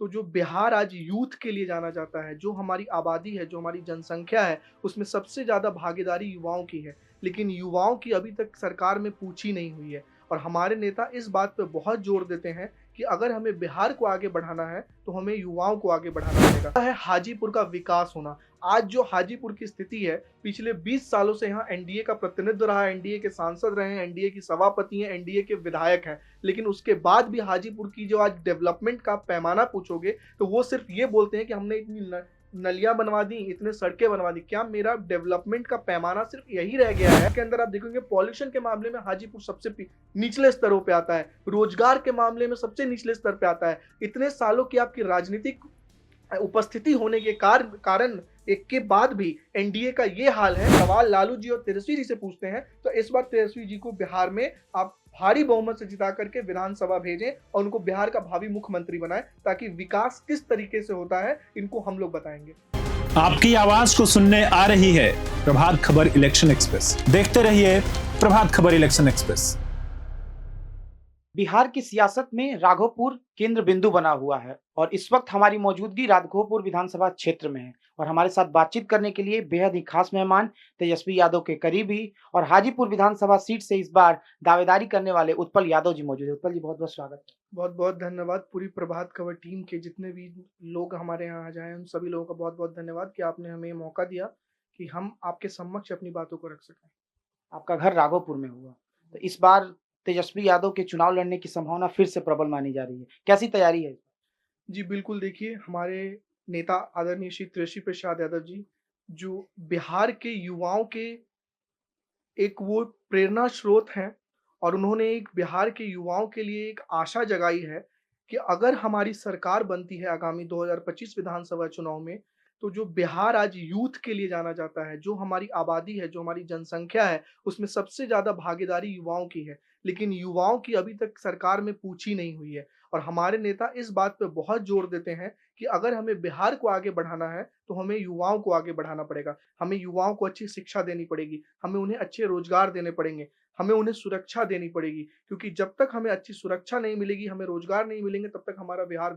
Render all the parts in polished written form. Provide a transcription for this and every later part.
तो जो बिहार आज यूथ के लिए जाना जाता है, जो हमारी आबादी है, जो हमारी जनसंख्या है, उसमें सबसे ज़्यादा भागीदारी युवाओं की है। लेकिन युवाओं की अभी तक सरकार में पूछ ही नहीं हुई है और हमारे नेता इस बात पे बहुत ज़ोर देते हैं कि अगर हमें बिहार को आगे बढ़ाना है, तो हमें युवाओं को आगे बढ़ाना पड़ेगा। है हाजीपुर का विकास होना। आज जो हाजीपुर की स्थिति है, पिछले 20 सालों से यहाँ एनडीए का प्रतिनिधित्व रहा है, एनडीए के सांसद रहे हैं, एनडीए की सभापति हैं, एनडीए के विधायक हैं। लेकिन उसके बाद भी हाजीपुर की जो आज डेवलपमेंट का पैमाना पूछोगे, तो वो सिर्फ ये बोलते हैं कि हमने इतनी नलियाँ बनवा दी, इतने सड़कें बनवा दी। क्या मेरा डेवलपमेंट का पैमाना सिर्फ यही रह गया है? के अंदर आप देखोगे पॉल्यूशन के मामले में हाजीपुर सबसे निचले स्तरों पे आता है, रोजगार के मामले में सबसे निचले स्तर पे आता है। इतने सालों की आपकी राजनीतिक उपस्थिति होने के कारण एक के बाद भी एनडीए का ये हाल है। सवाल लालू जी और तेजस्वी जी से पूछते हैं, तो इस बार तेजस्वी जी को बिहार में आप भारी बहुमत से जिता करके विधानसभा भेजें और उनको बिहार का भावी मुख्यमंत्री बनाएं, ताकि विकास किस तरीके से होता है इनको हम लोग बताएंगे। आपकी आवाज को सुनने आ रही है प्रभात खबर इलेक्शन एक्सप्रेस। देखते रहिए प्रभात खबर इलेक्शन एक्सप्रेस। बिहार की सियासत में राघोपुर केंद्र बिंदु बना हुआ है और इस वक्त हमारी मौजूदगी राघोपुर विधानसभा क्षेत्र में है और हमारे साथ बातचीत करने के लिए बेहद ही खास मेहमान तेजस्वी यादव के करीबी और हाजीपुर विधानसभा सीट से इस बार दावेदारी करने वाले उत्पल यादव जी मौजूद है। उत्पल जी, बहुत बहुत स्वागत है। बहुत बहुत धन्यवाद। पूरी प्रभात खबर टीम के जितने भी लोग हमारे यहाँ आ जाए, उन सभी लोगों का बहुत बहुत धन्यवाद कि आपने हमें ये मौका दिया कि हम आपके समक्ष अपनी बातों को रख सकें। आपका घर राघोपुर में हुआ, तो इस बार तेजस्वी यादव के चुनाव लड़ने की संभावना फिर से प्रबल मानी जा रही है। कैसी तैयारी है? जी, बिल्कुल देखिए, हमारे नेता आदरणीय श्री तेजस्वी प्रसाद यादव जी, जो बिहार के युवाओं के एक वो प्रेरणा स्रोत हैं और उन्होंने एक बिहार के युवाओं के लिए एक आशा जगाई है कि अगर हमारी सरकार बनती है आगामी 2025 विधानसभा चुनाव में, तो जो बिहार आज यूथ के लिए जाना जाता है, जो हमारी आबादी है, जो हमारी जनसंख्या है, उसमें सबसे ज़्यादा भागीदारी युवाओं की है। लेकिन युवाओं की अभी तक सरकार में पूछ ही नहीं हुई है और हमारे नेता इस बात पे बहुत ज़ोर देते हैं कि अगर हमें बिहार को आगे बढ़ाना है, तो हमें युवाओं को आगे बढ़ाना पड़ेगा। हमें युवाओं को अच्छी शिक्षा देनी पड़ेगी, हमें उन्हें अच्छे रोज़गार देने पड़ेंगे, हमें उन्हें सुरक्षा देनी पड़ेगी, क्योंकि जब तक हमें अच्छी सुरक्षा नहीं मिलेगी, हमें रोज़गार नहीं मिलेंगे, तब तक हमारा बिहार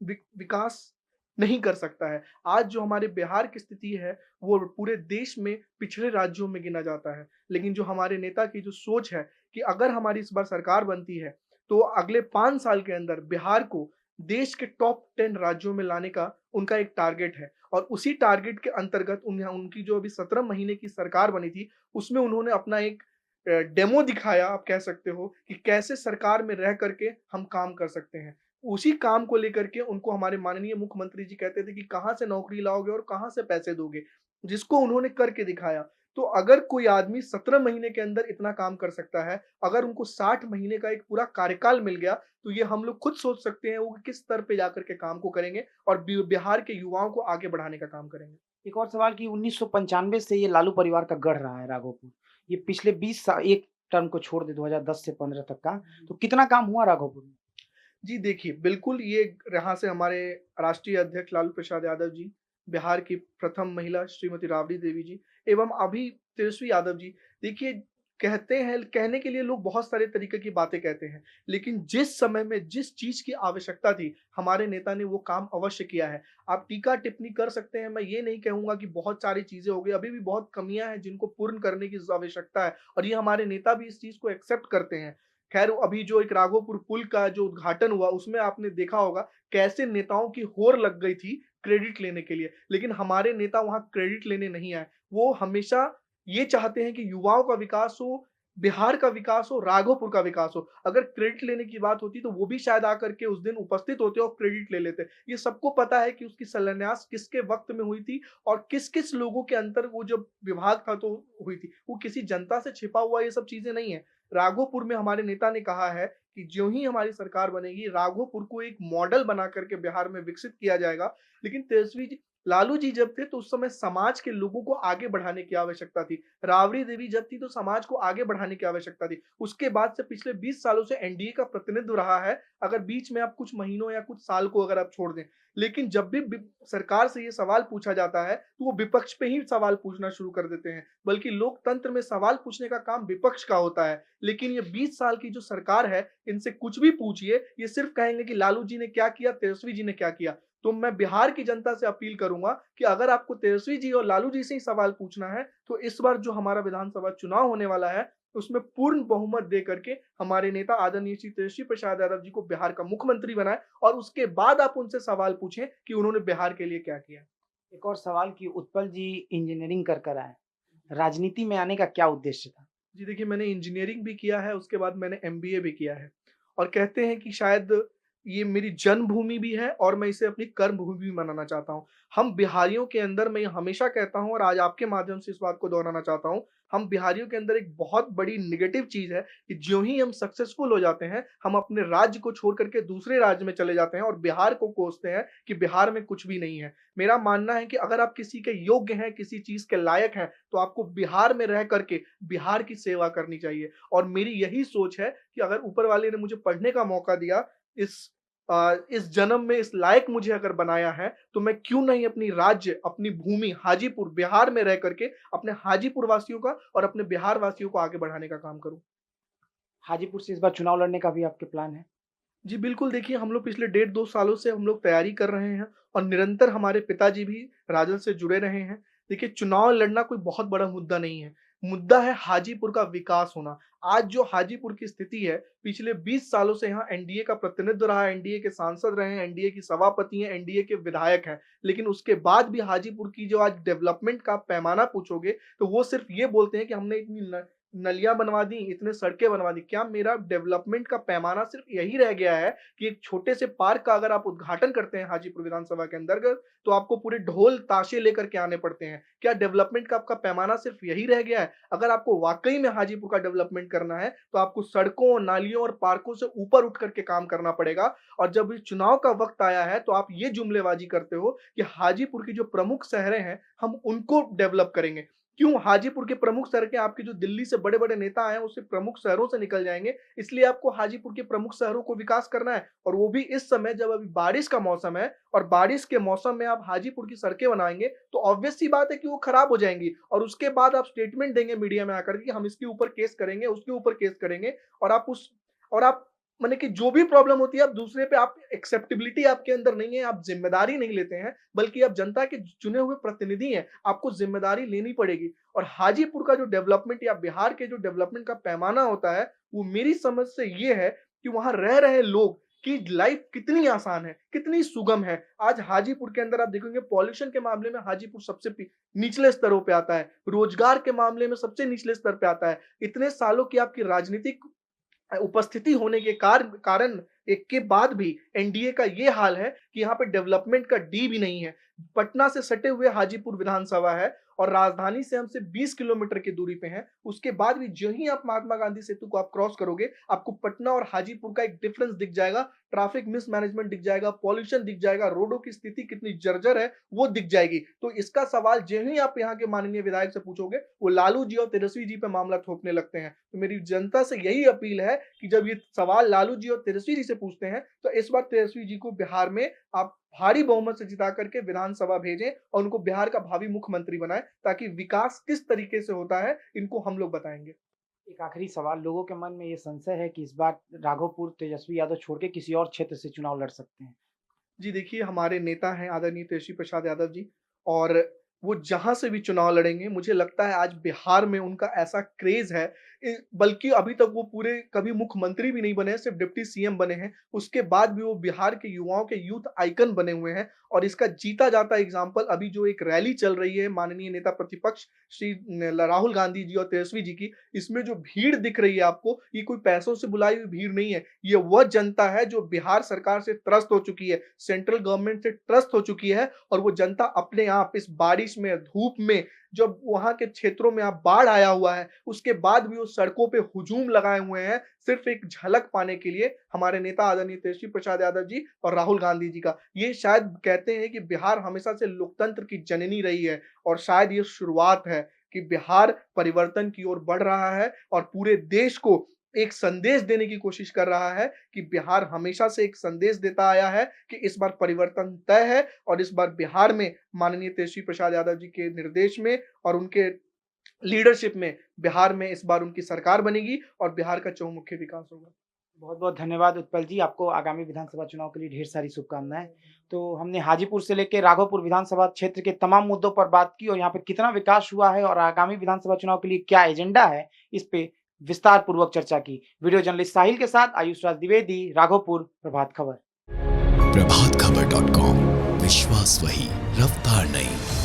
विकास नहीं कर सकता है। आज जो हमारे बिहार की स्थिति है, वो पूरे देश में पिछड़े राज्यों में गिना जाता है। लेकिन जो हमारे नेता की जो सोच है कि अगर हमारी इस बार सरकार बनती है, तो अगले 5 साल के अंदर बिहार को देश के टॉप 10 राज्यों में लाने का उनका एक टारगेट है और उसी टारगेट के अंतर्गत उनकी जो अभी 17 महीने की सरकार बनी थी, उसमें उन्होंने अपना एक डेमो दिखाया, आप कह सकते हो कि कैसे सरकार में रह करके हम काम कर सकते हैं। उसी काम को लेकर के उनको हमारे माननीय मुख्यमंत्री जी कहते थे कि कहाँ से नौकरी लाओगे और कहाँ से पैसे दोगे, जिसको उन्होंने करके दिखाया। तो अगर कोई आदमी 17 महीने के अंदर इतना काम कर सकता है, अगर उनको 60 महीने का एक पूरा कार्यकाल मिल गया, तो ये हम लोग खुद सोच सकते हैं वो किस स्तर पे जाकर के काम को करेंगे और बिहार के युवाओं को आगे बढ़ाने का काम करेंगे। एक और सवाल कि 1995 से ये लालू परिवार का गढ़ रहा है राघोपुर। ये पिछले 20 सा एक टर्म को छोड़ दे 2010 से 15 तक का, तो कितना काम हुआ राघोपुर में? जी देखिए, बिल्कुल ये यहाँ से हमारे राष्ट्रीय अध्यक्ष लालू प्रसाद यादव जी, बिहार की प्रथम महिला श्रीमती राबड़ी देवी जी एवं अभी तेजस्वी यादव जी, देखिए कहते हैं कहने के लिए लोग बहुत सारे तरीके की बातें कहते हैं, लेकिन जिस समय में जिस चीज़ की आवश्यकता थी, हमारे नेता ने वो काम अवश्य किया है। आप टीका-टिप्पणी कर सकते हैं, मैं ये नहीं कहूँगा कि बहुत सारी चीज़ें हो गई, अभी भी बहुत कमियाँ हैं जिनको पूर्ण करने की आवश्यकता है और ये हमारे नेता भी इस चीज़ को एक्सेप्ट करते हैं। खैर अभी जो एक राघोपुर पुल का जो उद्घाटन हुआ, उसमें आपने देखा होगा कैसे नेताओं की होड़ लग गई थी क्रेडिट लेने के लिए, लेकिन हमारे नेता वहाँ क्रेडिट लेने नहीं आए। वो हमेशा ये चाहते हैं कि युवाओं का विकास हो, बिहार का विकास हो, राघोपुर का विकास हो। अगर क्रेडिट लेने की बात होती तो वो भी शायद आकर के उस दिन उपस्थित होते और क्रेडिट ले लेते। ये सबको पता है कि उसकी शिलान्यास किसके वक़्त में हुई थी और किस-किस लोगों के अंतर वो जब विभाग था तो हुई थी। वो किसी जनता से छिपा हुआ ये सब चीज़ें नहीं है। राघोपुर में हमारे नेता ने कहा है कि ज्यों ही हमारी सरकार बनेगी, राघोपुर को एक मॉडल बना करके बिहार में विकसित किया जाएगा। लेकिन तेजस्वी जी लालू जी जब थे तो उस समय समाज के लोगों को आगे बढ़ाने की आवश्यकता थी। राबड़ी देवी जब थी तो समाज को आगे बढ़ाने की आवश्यकता थी। उसके बाद से पिछले 20 सालों से एनडीए का प्रतिनिधित्व रहा है, अगर बीच में आप कुछ महीनों या कुछ साल को अगर आप छोड़ दें। लेकिन जब भी सरकार से ये सवाल पूछा जाता है, तो वो विपक्ष पे ही सवाल पूछना शुरू कर देते हैं। बल्कि लोकतंत्र में सवाल पूछने का काम विपक्ष का होता है। लेकिन ये 20 साल की जो सरकार है, इनसे कुछ भी पूछिए, ये सिर्फ कहेंगे कि लालू जी ने क्या किया, तेजस्वी जी ने क्या किया। तो मैं बिहार की जनता से अपील करूँगा कि अगर आपको तेजस्वी जी और लालू जी से ही सवाल पूछना है, तो इस बार जो हमारा विधानसभा चुनाव होने वाला है, उसमें पूर्ण बहुमत दे करके हमारे नेता आदरणीय श्री तेजस्वी प्रसाद यादव जी को बिहार का मुख्यमंत्री बनाएँ और उसके बाद आप उनसे सवाल पूछें कि उन्होंने बिहार के लिए क्या किया। एक और सवाल कि उत्पल जी इंजीनियरिंग कर आए। राजनीति में आने का क्या उद्देश्य था? जी देखिए, मैंने इंजीनियरिंग भी किया है, उसके बाद मैंने एमबीए भी किया है और कहते हैं कि शायद ये मेरी जन्मभूमि भी है और मैं इसे अपनी कर्मभूमि भी मानना चाहता हूँ। हम बिहारियों के अंदर मैं ये हमेशा कहता हूँ और आज आपके माध्यम से इस बात को दोहराना चाहता हूँ, हम बिहारियों के अंदर एक बहुत बड़ी नेगेटिव चीज़ है कि ज्यों ही हम सक्सेसफुल हो जाते हैं, हम अपने राज्य को छोड़ कर के दूसरे राज्य में चले जाते हैं और बिहार को कोसते हैं कि बिहार में कुछ भी नहीं है। मेरा मानना है कि अगर आप किसी के योग्य हैं, किसी चीज़ के लायक हैं, तो आपको बिहार में रह कर के बिहार की सेवा करनी चाहिए और मेरी यही सोच है कि अगर ऊपर वाले ने मुझे पढ़ने का मौका दिया, इस जन्म में इस लायक मुझे अगर बनाया है, तो मैं क्यों नहीं अपनी राज्य, अपनी भूमि हाजीपुर, बिहार में रह कर के अपने हाजीपुर वासियों का और अपने बिहार वासियों को आगे बढ़ाने का काम करूँ। हाजीपुर से इस बार चुनाव लड़ने का भी आपके प्लान है? जी, बिल्कुल देखिए हम लोग पिछले डेढ़ 2 सालों से हम लोग तैयारी कर रहे हैं और निरंतर हमारे पिताजी भी राजद से जुड़े रहे हैं। देखिए चुनाव लड़ना कोई बहुत बड़ा मुद्दा नहीं है, मुद्दा है हाजीपुर का विकास होना। आज जो हाजीपुर की स्थिति है, पिछले 20 सालों से यहाँ एनडीए का प्रतिनिधित्व रहा है, एनडीए के सांसद रहे हैं, एनडीए की सभापति हैं, एनडीए के विधायक हैं। लेकिन उसके बाद भी हाजीपुर की जो आज डेवलपमेंट का पैमाना पूछोगे, तो वो सिर्फ ये बोलते हैं कि हमने इतनी न नलियाँ बनवा दी, इतने सड़कें बनवा दी। क्या मेरा डेवलपमेंट का पैमाना सिर्फ यही रह गया है कि एक छोटे से पार्क का अगर आप उद्घाटन करते हैं हाजीपुर विधानसभा के अंतर्गत, तो आपको पूरे ढोल ताशे लेकर के आने पड़ते हैं। क्या डेवलपमेंट का आपका पैमाना सिर्फ यही रह गया है? अगर आपको वाक़ई में हाजीपुर का डेवलपमेंट करना है, तो आपको सड़कों, नालियों और पार्कों से ऊपर उठ कर के काम करना पड़ेगा और जब इस चुनाव का वक़्त आया है, तो आप ये जुमलेबाज़ी करते हो कि हाजीपुर की जो प्रमुख शहरें हैं, हम उनको डेवलप करेंगे। क्यों हाजीपुर के प्रमुख सड़कें आपके जो दिल्ली से बड़े-बड़े नेता आए हैं, उससे प्रमुख शहरों से निकल जाएँगे, इसलिए आपको हाजीपुर के प्रमुख शहरों को विकास करना है और वो भी इस समय जब अभी बारिश का मौसम है और बारिश के मौसम में आप हाजीपुर की सड़कें बनाएँगे, तो ऑब्वियस सी बात है कि वो खराब हो जाएँगी और उसके बाद आप स्टेटमेंट देंगे मीडिया में आकर के कि हम इसके ऊपर केस करेंगे, उसके ऊपर केस करेंगे और आप माने कि जो भी प्रॉब्लम होती है आप दूसरे पे आप एक्सेप्टेबिलिटी आपके अंदर नहीं है, आप ज़िम्मेदारी नहीं लेते हैं, बल्कि आप जनता के चुने हुए प्रतिनिधि हैं, आपको ज़िम्मेदारी लेनी पड़ेगी। और हाजीपुर का जो डेवलपमेंट या बिहार के जो डेवलपमेंट का पैमाना होता है, वो मेरी समझ से ये है कि वहाँ रह रहे लोग की लाइफ़ कितनी आसान है, कितनी सुगम है। आज हाजीपुर के अंदर आप देखेंगे पॉल्यूशन के मामले में हाजीपुर सबसे निचले स्तरों पे आता है, रोज़गार के मामले में सबसे निचले स्तर पे आता है। इतने सालों की आपकी राजनीतिक उपस्थिति होने के कारण एक के बाद भी एनडीए का ये हाल है कि यहाँ पे डेवलपमेंट का डी भी नहीं है। पटना से सटे हुए हाजीपुर विधानसभा है और राजधानी से हम सिर्फ 20 किलोमीटर की दूरी पे हैं। उसके बाद भी जो ही आप महात्मा गांधी सेतु को आप क्रॉस करोगे, आपको पटना और हाजीपुर का एक डिफरेंस दिख जाएगा, ट्रैफिक मिसमैनेजमेंट दिख जाएगा, पॉल्यूशन दिख जाएगा, रोडों की स्थिति कितनी जर्जर है, वो दिख जाएगी। तो इसका सवाल जो ही आप यहाँ के माननीय विधायक से पूछोगे, वो लालू जी और तेजस्वी जी पे मामला थोपने लगते हैं। तो मेरी जनता से यही अपील है कि जब ये सवाल लालू जी और तेजस्वी जी से पूछते हैं, तो इस बार तेजस्वी जी को बिहार में आप भारी बहुमत से जिता करके विधानसभा भेजें और उनको बिहार का भावी मुख्यमंत्री बनाएं, ताकि विकास किस तरीके से होता है, इनको हम लोग बताएँगे। एक आखिरी सवाल, लोगों के मन में ये संशय है कि इस बार राघोपुर तेजस्वी यादव छोड़ के किसी और क्षेत्र से चुनाव लड़ सकते हैं। जी देखिए, हमारे नेता हैं आदरणीय तेजस्वी प्रसाद यादव जी और वो जहाँ से भी चुनाव लड़ेंगे, मुझे लगता है आज बिहार में उनका ऐसा क्रेज़ है बल्कि अभी तक वो पूरे कभी मुख्यमंत्री भी नहीं बने हैं, सिर्फ़ डिप्टी सीएम बने हैं। उसके बाद भी वो बिहार के युवाओं के यूथ आइकन बने हुए हैं और इसका जीता जाता एग्ज़ाम्पल अभी जो एक रैली चल रही है माननीय नेता प्रतिपक्ष श्री राहुल गांधी जी और तेजस्वी जी की, इसमें जो भीड़ दिख रही है आपको, ये कोई पैसों से बुलाई हुई भीड़ नहीं है। ये वह जनता है जो बिहार सरकार से त्रस्त हो चुकी है, सेंट्रल गवर्नमेंट से त्रस्त हो चुकी है और वो जनता अपने आप इस बारिश में, धूप में जब वहाँ के क्षेत्रों में अब बाढ़ आया हुआ है, उसके बाद भी वो सड़कों पे हुजूम लगाए हुए हैं, सिर्फ़ एक झलक पाने के लिए हमारे नेता आदरणीय तेजस्वी प्रसाद यादव जी और राहुल गांधी जी का। ये शायद कहते हैं कि बिहार हमेशा से लोकतंत्र की जननी रही है और शायद ये शुरुआत है कि बिहार परिवर्तन की ओर बढ़ रहा है और पूरे देश को एक संदेश देने की कोशिश कर रहा है कि बिहार हमेशा से एक संदेश देता आया है कि इस बार परिवर्तन तय है और इस बार बिहार में माननीय तेजस्वी प्रसाद यादव जी के निर्देश में और उनके लीडरशिप में बिहार में इस बार उनकी सरकार बनेगी और बिहार का चहुमुखी विकास होगा। बहुत-बहुत धन्यवाद उत्पल जी, आपको आगामी विधानसभा चुनाव के लिए ढेर सारी शुभकामनाएँ। तो हमने हाजीपुर से लेके राघोपुर विधानसभा क्षेत्र के तमाम मुद्दों पर बात की और यहाँ पे कितना विकास हुआ है और आगामी विधानसभा चुनाव के लिए क्या एजेंडा है, इस पे विस्तार पूर्वक चर्चा की। वीडियो जर्नलिस्ट साहिल के साथ आयुष राज द्विवेदी, राघोपुर, प्रभात खबर। प्रभातखबर.com, विश्वास वही, रफ्तार नहीं।